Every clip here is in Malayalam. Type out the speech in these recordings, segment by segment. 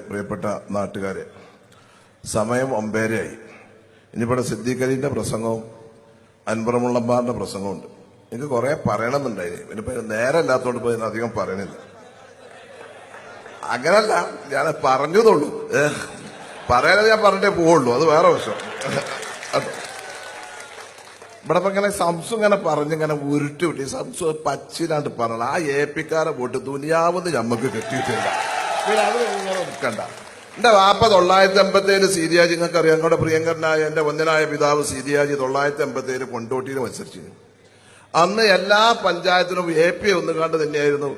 പ്രിയപ്പെട്ട നാട്ടുകാരെ, സമയം 9:30 ഇനിയിവിടെ സിദ്ദീഖ് അലിന്റെ പ്രസംഗവും അൻവർ മുള്ളമ്പാറിന്റെ പ്രസംഗമുണ്ട്. എനിക്ക് കുറെ പറയണമെന്നുണ്ടായിരുന്നു. ഇനിയിപ്പോ നേരമില്ലാത്തോണ്ട് പോയി അധികം പറയണില്ല. അങ്ങനല്ല, ഞാൻ പറഞ്ഞതുള്ളൂ. പറയാതെ ഞാൻ പറഞ്ഞിട്ടേ പോവുള്ളൂ. അത് വേറെ വശം. ഇവിടെ ഇപ്പൊ ഇങ്ങനെ സംസു ഇങ്ങനെ പറഞ്ഞിങ്ങനെ ഉരുട്ടി വിട്ടി സംസു പച്ചിലാണ്ട് പറഞ്ഞ ആ ഏപ്പിക്കാരെ വോട്ട് ദുനിയാവെന്ന് ഞമ്മക്ക് കിട്ടിയിട്ടില്ല. പിന്നെ അത് ഇങ്ങനെ നിൽക്കണ്ട. എന്റെ വാപ്പ 987 സീരിയാജി, നിങ്ങൾക്ക് അറിയാം, ഞങ്ങളുടെ പ്രിയങ്കരനായ എന്റെ വന്ദനായ പിതാവ് സീരിയാജി 987 കൊണ്ടോട്ടിയിൽ മത്സരിച്ചിരുന്നു. അന്ന് എല്ലാ പഞ്ചായത്തിലും AP ഒന്നുകാണ്ട് തന്നെയായിരുന്നു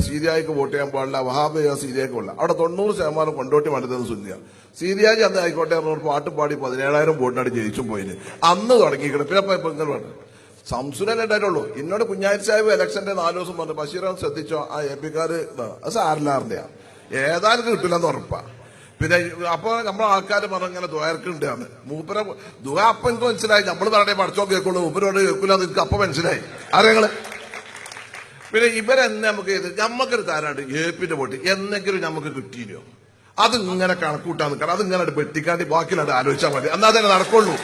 സീരിയക്ക് വോട്ട് ചെയ്യാൻ പാടില്ല, വഹാബ് സീരിയക്ക് പാടില്ല. അവിടെ 90% കൊണ്ടോട്ടി മണ്ഡലത്തിൽ സുന്നിയ. സീരിയാജി അന്ന് ആയിക്കോട്ടെ പാട്ട് പാടി 17,000 വോട്ടിനാണ് ജയിച്ചും പോയിന്. അന്ന് തുടങ്ങിക്കണം. പിന്നെ ഇപ്പൊ ഇങ്ങനെ പറഞ്ഞു സംസുരല്ലേ ഉണ്ടായിട്ടുള്ളൂ. എന്നോട് കുഞ്ഞാരി സാഹിബ് ഇലക്ഷന്റെ 4 ദിവസം പറഞ്ഞു, ബഷീറ ശ്രദ്ധിച്ചോ, ആ AP-ക്കാര് അത് സാറിലാറിന്റെയാ, ഏതായാലും കിട്ടില്ലെന്ന് ഉറപ്പാ. പിന്നെ അപ്പൊ നമ്മളെ ആൾക്കാർ പറഞ്ഞിങ്ങനെ ദ്വാരക്കുണ്ടാന്ന് മൂപ്പര ദുഃഖ. അപ്പൊ എനിക്ക് മനസ്സിലായി നമ്മൾ പറഞ്ഞേ പഠിച്ചോ കേൾക്കുള്ളൂ, മൂപ്പരോട് കേൾക്കില്ലാന്ന് എനിക്ക് അപ്പൊ മനസ്സിലായി. അറിയങ്ങള് പിന്നെ ഇവരെന്നെ നമുക്ക് നമ്മക്കൊരു താരാണ്ട് AP-ന്റെ വോട്ട് എന്നെങ്കിലും നമുക്ക് കിട്ടിയില്ലോ. അത് ഇങ്ങനെ കണക്കൂട്ടാൻ നിൽക്കണം. അത് ഇങ്ങനെ വെട്ടിക്കാണ്ടി ബാക്കിയിലാണ്ട് ആലോചിച്ചാൽ മതി, എന്നാ തന്നെ നടക്കുള്ളൂ.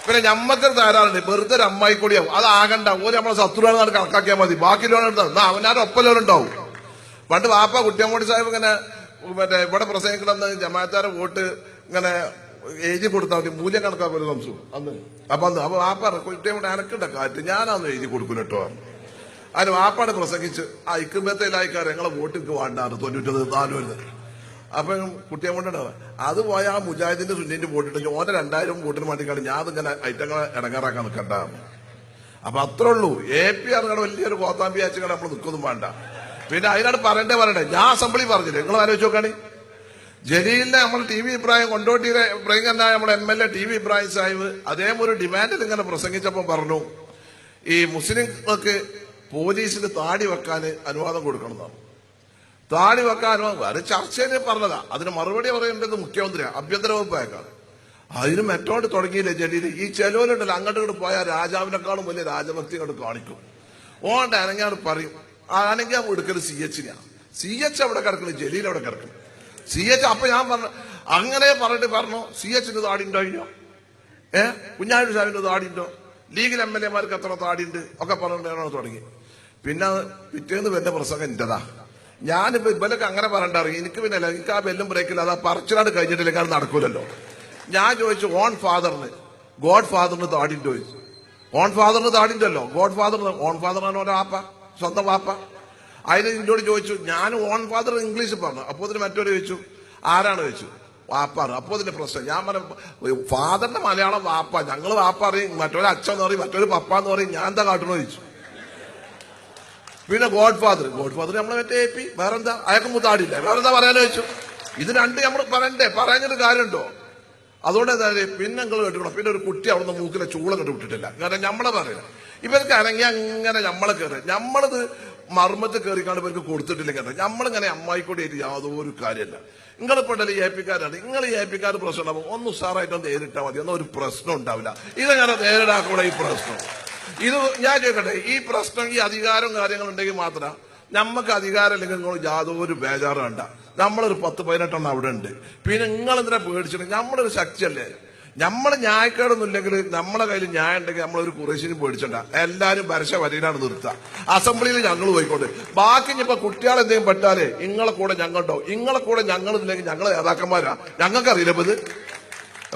പിന്നെ ഞമ്മക്കൊരു താരാറുണ്ട്, വെറുതെ ഒരു അമ്മായി കൂടിയാവും. അത് ആകണ്ട, ഓരോ നമ്മളെ ശത്രുവാണെന്നാണ് കണക്കാക്കിയാൽ മതി. ബാക്കിയിലോണ്ട് അവനാരും ഒപ്പലോരുണ്ടാവും. പണ്ട് വാപ്പ കുട്ടിയമ്മോടി സാഹിബ് ഇങ്ങനെ മറ്റേ ഇവിടെ പ്രസംഗിക്കണമെന്ന് ജമാഅത്താരെ വോട്ട് ഇങ്ങനെ എഴുതി കൊടുത്താൽ മതി, മൂല്യം കണക്കാക്കൊരു സംശയം അന്ന്. അപ്പൊ വാപ്പ കുട്ടിയമ്മോട് അനക്കിണ്ട കാറ്റ്, ഞാനന്ന് എഴുതി കൊടുക്കും കേട്ടോ. അതിന് വാപ്പാട് പ്രസംഗിച്ച് ആ ഇക്കുമ്പത്തേലായിക്കാരെ ഞങ്ങളെ വോട്ടിക്ക് വേണ്ടാണ് 94 വരുന്നത്. അപ്പൊ കുട്ടിയമ്മോണ്ടാവും അത് പോയ ആ മുജാഹിദിന്റെ സുന്നിന്റെ വോട്ടിട്ട് ഓരോ 2000 വോട്ടിന് വേണ്ടിക്കാണ് ഞാൻ അതിങ്ങനെ ഐറ്റങ്ങളെ ഇടങ്ങാറാക്കാൻ നിൽക്കണ്ട. അപ്പൊ അത്രേ ഉള്ളൂ. AP അറിഞ്ഞാൽ വലിയൊരു കോത്താമ്പി അയച്ചുകൾ നമ്മൾ നിൽക്കൊന്നും വേണ്ട. പിന്നെ അതിനാണ് പറയണ്ടേ. ഞാൻ അസംബ്ലി പറഞ്ഞില്ലേ, നിങ്ങൾ ആലോചിച്ച് നോക്കാണ്. ജലീലിനെ നമ്മൾ TV ഇബ്രാഹിം കൊണ്ടോട്ടിയിലെ പ്രിയങ്കരനായ നമ്മുടെ MLA TV ഇബ്രാഹിം സാഹിബ് അദ്ദേഹം ഒരു ഡിമാൻഡിൽ ഇങ്ങനെ പ്രസംഗിച്ചപ്പോ പറഞ്ഞു, ഈ മുസ്ലിങ്ങൾക്ക് പോലീസിന് താടി വെക്കാൻ അനുവാദം കൊടുക്കണമെന്നാണ്. താടി വെക്കാൻ അനുവാദം അത് ചർച്ചയിൽ പറഞ്ഞതാ. അതിന് മറുപടി പറയേണ്ടത് മുഖ്യമന്ത്രിയാണ്, ആഭ്യന്തര വകുപ്പ് അയക്കാണ്. അതിന് മെറ്റോട് തുടങ്ങിയില്ലേ ജലീൽ. ഈ ചെലവിലുണ്ടല്ലോ, അങ്ങോട്ട് ഇങ്ങോട്ട് പോയാൽ രാജാവിനെക്കാളും വലിയ രാജഭക്തി അങ്ങോട്ട് കാണിക്കും. ഓണ്ട് അനങ്ങാട് പറയും, ആണെങ്കിൽ എടുക്കല് CH അവിടെ കിടക്കണം, ജലീൽ അവിടെ കിടക്കണം. CH അപ്പൊ ഞാൻ പറഞ്ഞു അങ്ങനെ പറഞ്ഞിട്ട് പറഞ്ഞു CH-ന് താടി ഉണ്ടോ ഇല്ലോ, കുഞ്ഞാലി സാഹിബിന്റെ താടി ഉണ്ടോ, ലീഗിൽ MLA-മാർക്ക് എത്ര താടിയുണ്ട് ഒക്കെ പറഞ്ഞിട്ടാണ് തുടങ്ങി. പിന്നെ പിറ്റേന്ന് വല്ല പ്രസംഗം എന്റേതാ. ഞാനിപ്പോ ഇവലൊക്കെ അങ്ങനെ പറയണ്ടറിയും. എനിക്ക് പിന്നെ എനിക്ക് ആ ബെല്ലും ബ്രേക്കില്ല, അത് ആ പറച്ചിലാട് കഴിഞ്ഞിട്ടില്ലെങ്കിൽ അത് നടക്കൂലല്ലോ. ഞാൻ ചോദിച്ചു ഗോഡ് ഫാദറിന് താടിണ്ടോ ചോദിച്ചു. ഓൺ ഫാദറിന് താടിണ്ടല്ലോ, ഗോഡ് ഫാദറിന് ഓൺ ഫാദറാണ് ഓരോ വാപ്പ, സ്വന്തം വാപ്പ. അതിന് എന്നോട് ചോദിച്ചു, ഞാൻ ഓൺ ഫാദർ ഇംഗ്ലീഷ് പറഞ്ഞു. അപ്പോ അതിന് മറ്റൊരു ചോദിച്ചു ആരാണ് ചോദിച്ചു, വാപ്പാണ്. അപ്പോ അതിന്റെ പ്രശ്നം ഞാൻ പറഞ്ഞു ഫാദറിന്റെ മലയാളം വാപ്പ, ഞങ്ങൾ വാപ്പ അറിയും, മറ്റൊരു അച്ഛൻ എന്ന് പറയും, മറ്റൊരു പപ്പ എന്ന് പറയും, ഞാൻ എന്താ കാട്ടണോ ചോദിച്ചു. പിന്നെ ഗോഡ് ഫാദർ നമ്മളെ മറ്റേ AP, വേറെന്താ അയാൾക്കും താടില്ല, വേറെന്താ പറയാനോ ചോദിച്ചു. ഇത് രണ്ട് നമ്മൾ പറയണ്ടേ, പറയാനൊരു കാര്യമുണ്ടോ? അതുകൊണ്ട് എന്താ പിന്നെ നിങ്ങൾ കേട്ടിക്കണം. പിന്നെ ഒരു കുട്ടി അവിടുന്ന് മൂക്കിലെ ചൂളം കണ്ടു വിട്ടിട്ടില്ല. കാരണം നമ്മളെ പറയില്ല. ഇവർക്ക് അനങ്ങി അങ്ങനെ നമ്മളെ കയറി നമ്മളത് മർമ്മത്ത് കയറിക്കാണ്ട് ഇവർക്ക് കൊടുത്തിട്ടില്ല. കാരണം നമ്മളിങ്ങനെ അമ്മായിക്കൂടിയായിട്ട് യാതൊരു കാര്യമല്ല. നിങ്ങളിപ്പോണ്ടല്ലേ ഈ AP-ക്കാരാണ്, നിങ്ങൾ ഈ AP-ക്കാർ പ്രശ്നം ഉണ്ടാവും, ഒന്ന് ഉഷാറായിട്ടൊന്ന് നേരിട്ടാൽ മതി, ഒന്നും ഒരു പ്രശ്നം ഉണ്ടാവില്ല. ഇതെങ്ങനെ നേരിടാക്കൂടെ ഈ പ്രശ്നം? ഇത് ഞാൻ ചോദിക്കട്ടെ, ഈ പ്രശ്നം ഈ അധികാരവും കാര്യങ്ങളും ഉണ്ടെങ്കിൽ മാത്രം നമുക്ക് അധികാരം ഇല്ലെങ്കിൽ നിങ്ങൾ യാതൊരു ബേജാറും വേണ്ട. നമ്മളൊരു 10-18 അവിടെ ഉണ്ട്. പിന്നെ നിങ്ങൾ എന്തിനാ പേടിച്ചിട്ട്? നമ്മളൊരു ശക്തിയല്ലേ. നമ്മള് ന്യായക്കേടൊന്നും ഇല്ലെങ്കിൽ നമ്മളെ കയ്യിൽ ന്യായം ഉണ്ടെങ്കിൽ നമ്മളൊരു കുറേശ്ശിനും പേടിച്ചണ്ട. എല്ലാരും പരശ വരയിലാണ് നിർത്തുക. അസംബ്ലിയിൽ ഞങ്ങൾ പോയിക്കോട്ടെ. ബാക്കി ഇനിയിപ്പോ കുട്ടികൾ എന്തെങ്കിലും പെട്ടാലേ ഇങ്ങളെ കൂടെ ഞങ്ങളുണ്ടോ, ഇങ്ങളെ കൂടെ ഞങ്ങളില്ലെങ്കിൽ ഞങ്ങളെ നേതാക്കന്മാരാ. ഞങ്ങൾക്കറിയില്ല ഇപ്പൊ ഇത്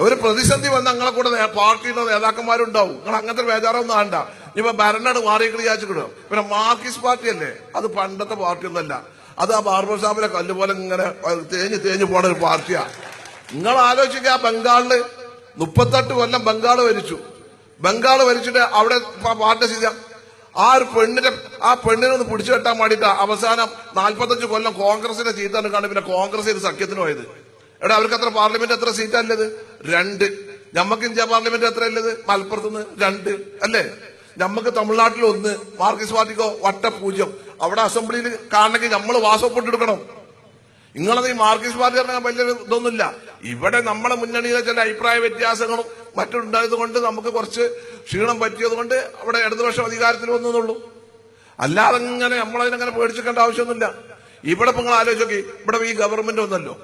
ഒരു പ്രതിസന്ധി വന്ന് ഞങ്ങളെ കൂടെ പാർട്ടിയുടെ നേതാക്കന്മാരുണ്ടാവും. നിങ്ങൾ അങ്ങനത്തെ ബേജാറൊന്നും വേണ്ട. ഇനിയിപ്പോ ഭരണാട് മാറിക്കളി വിചാരിച്ചിട്ടോ. പിന്നെ മാർക്സിസ്റ്റ് പാർട്ടി അല്ലേ, അത് പണ്ടത്തെ പാർട്ടി ഒന്നല്ല. അത് ആ ബാർബർ ഷാപ്പിലെ കല്ല് പോലെ ഇങ്ങനെ തേഞ്ഞ് പോണ ഒരു പാർട്ടിയാ. നിങ്ങൾ ആലോചിക്കുക, ബംഗാളില് 38 കൊല്ലം ബംഗാള് ഭരിച്ചിട്ട് അവിടെ പാർട്ടി സ്ഥിതി ആ ഒരു പെണ്ണിനെ ഒന്ന് പിടിച്ചു കെട്ടാൻ വേണ്ടിയിട്ട് അവസാനം 45 കൊല്ലം കോൺഗ്രസിന്റെ സീറ്റാണ് കണ്ട് പിന്നെ കോൺഗ്രസ് സഖ്യത്തിന് പോയത്. എടാ അവർക്ക് എത്ര പാർലമെന്റ് എത്ര സീറ്റല്ലത്? 2. ഞമ്മക്ക് ഇന്ത്യ പാർലമെന്റ് എത്ര അല്ലത്? മലപ്പുറത്തുനിന്ന് 2 അല്ലേ? നമുക്ക് തമിഴ്നാട്ടിൽ 1, മാർക്സിസ്റ്റ് പാർട്ടിക്കോ വട്ട 0. അവിടെ അസംബ്ലിയിൽ കാണണമെങ്കിൽ നമ്മൾ വാസപ്പെട്ടെടുക്കണം. നിങ്ങളത് ഈ മാർക്സിസ്റ്റ് പാർട്ടി പറഞ്ഞാൽ വലിയ ഇതൊന്നുമില്ല. ഇവിടെ നമ്മളെ മുന്നണിയിലെ ചില അഭിപ്രായ വ്യത്യാസങ്ങളും മറ്റുണ്ടായത് കൊണ്ട് നമുക്ക് കുറച്ച് ക്ഷീണം പറ്റിയത് കൊണ്ട് അവിടെ ഇടതുപക്ഷം അധികാരത്തിൽ വന്നതുള്ളൂ. അല്ലാതെ ഇങ്ങനെ നമ്മളതിനങ്ങനെ പേടിച്ചിക്കേണ്ട ആവശ്യമൊന്നുമില്ല. ഇവിടെ നിങ്ങൾ ആലോചിച്ച് നോക്കി, ഇവിടെ ഈ ഗവൺമെന്റ് ഒന്നല്ലോ,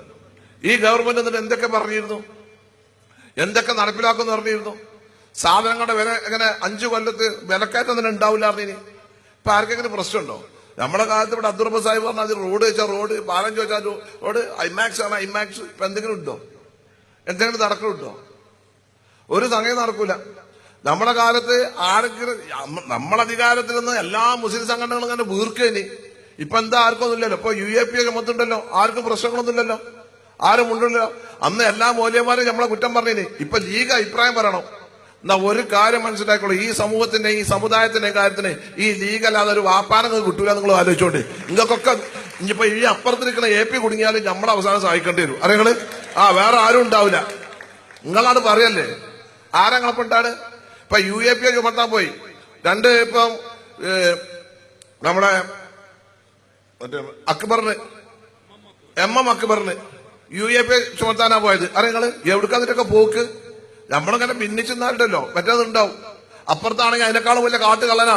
ഈ ഗവൺമെന്റ് എന്നിട്ട് എന്തൊക്കെ പറഞ്ഞിരുന്നു, എന്തൊക്കെ നടപ്പിലാക്കുമെന്ന് പറഞ്ഞിരുന്നു. സാധനങ്ങളുടെ വില എങ്ങനെ 5 കൊല്ലത്ത് വിലക്കയറ്റം തന്നെ ഉണ്ടാവില്ലായിരുന്നു. ഇപ്പൊ ആർക്കെങ്കിലും പ്രശ്നമുണ്ടോ? നമ്മുടെ കാലത്ത് ഇവിടെ അബ്ദുറബ്ബ സാഹിബ് പറഞ്ഞാൽ റോഡ് വെച്ചാൽ റോഡ്, പാലം ചോദിച്ചാൽ റോഡ്, ഐമാക്സ് ആണ് ഐമാക്സ്. ഇപ്പൊ എന്തെങ്കിലും ഉണ്ടോ? എന്തെങ്കിലും നടക്കുന്നുണ്ടോ? ഒരു സംഗതി നടക്കൂല. നമ്മുടെ കാലത്ത് ആരെങ്കിലും നമ്മളെ അധികാരത്തിൽ നിന്ന് എല്ലാ മുസ്ലിം സംഘടനകളും അങ്ങനെ വീർക്കേനി. ഇപ്പൊ എന്താ ആർക്കൊന്നുമില്ലല്ലോ. ഇപ്പൊ UAP ഒക്കെ മൊത്തമുണ്ടല്ലോ, ആർക്കും പ്രശ്നങ്ങളൊന്നുമില്ലല്ലോ, ആരും ഉണ്ടല്ലോ. അന്ന് എല്ലാ മൂല്യന്മാരും നമ്മളെ കുറ്റം പറഞ്ഞിനി. ഇപ്പൊ ലീഗ് അഭിപ്രായം പറയണം. എന്നാ ഒരു കാര്യം മനസ്സിലാക്കുള്ളൂ, ഈ സമൂഹത്തിന്റെ ഈ സമുദായത്തിന്റെ കാര്യത്തിന് ഈ ലീഗ് അല്ലാതെ ഒരു വാപ്പാനങ്ങൾ കിട്ടൂല. നിങ്ങൾ ആലോചിച്ചോണ്ട് നിങ്ങൾക്കൊക്കെ ഇനിയിപ്പോ ഈ അപ്പുറത്തിരിക്കുന്ന AP കുടുങ്ങിയാലും നമ്മളെ അവസാനം സഹായിക്കേണ്ടി വരും. അറിയങ്ങള് വേറെ ആരും ഉണ്ടാവില്ല. നിങ്ങളാണ് പറയല്ലേ, ആരങ്ങളെപ്പെട്ടാണ്. ഇപ്പൊ UAP ചുമത്താൻ പോയി ഇപ്പം നമ്മുടെ മറ്റേ അക്ബറിന് MM അക്ബറിന് UAP ചുമത്താനാ പോയത്. അറിയങ്ങള് എവിടുക്കാന്നിട്ടൊക്കെ പോക്ക് നമ്മളിങ്ങനെ ഭിന്നിച്ചെന്നാലുണ്ടല്ലോ, മറ്റേതുണ്ടാവും. അപ്പുറത്താണെങ്കിൽ അതിനേക്കാളും വലിയ കാട്ടുകള്ളനാ.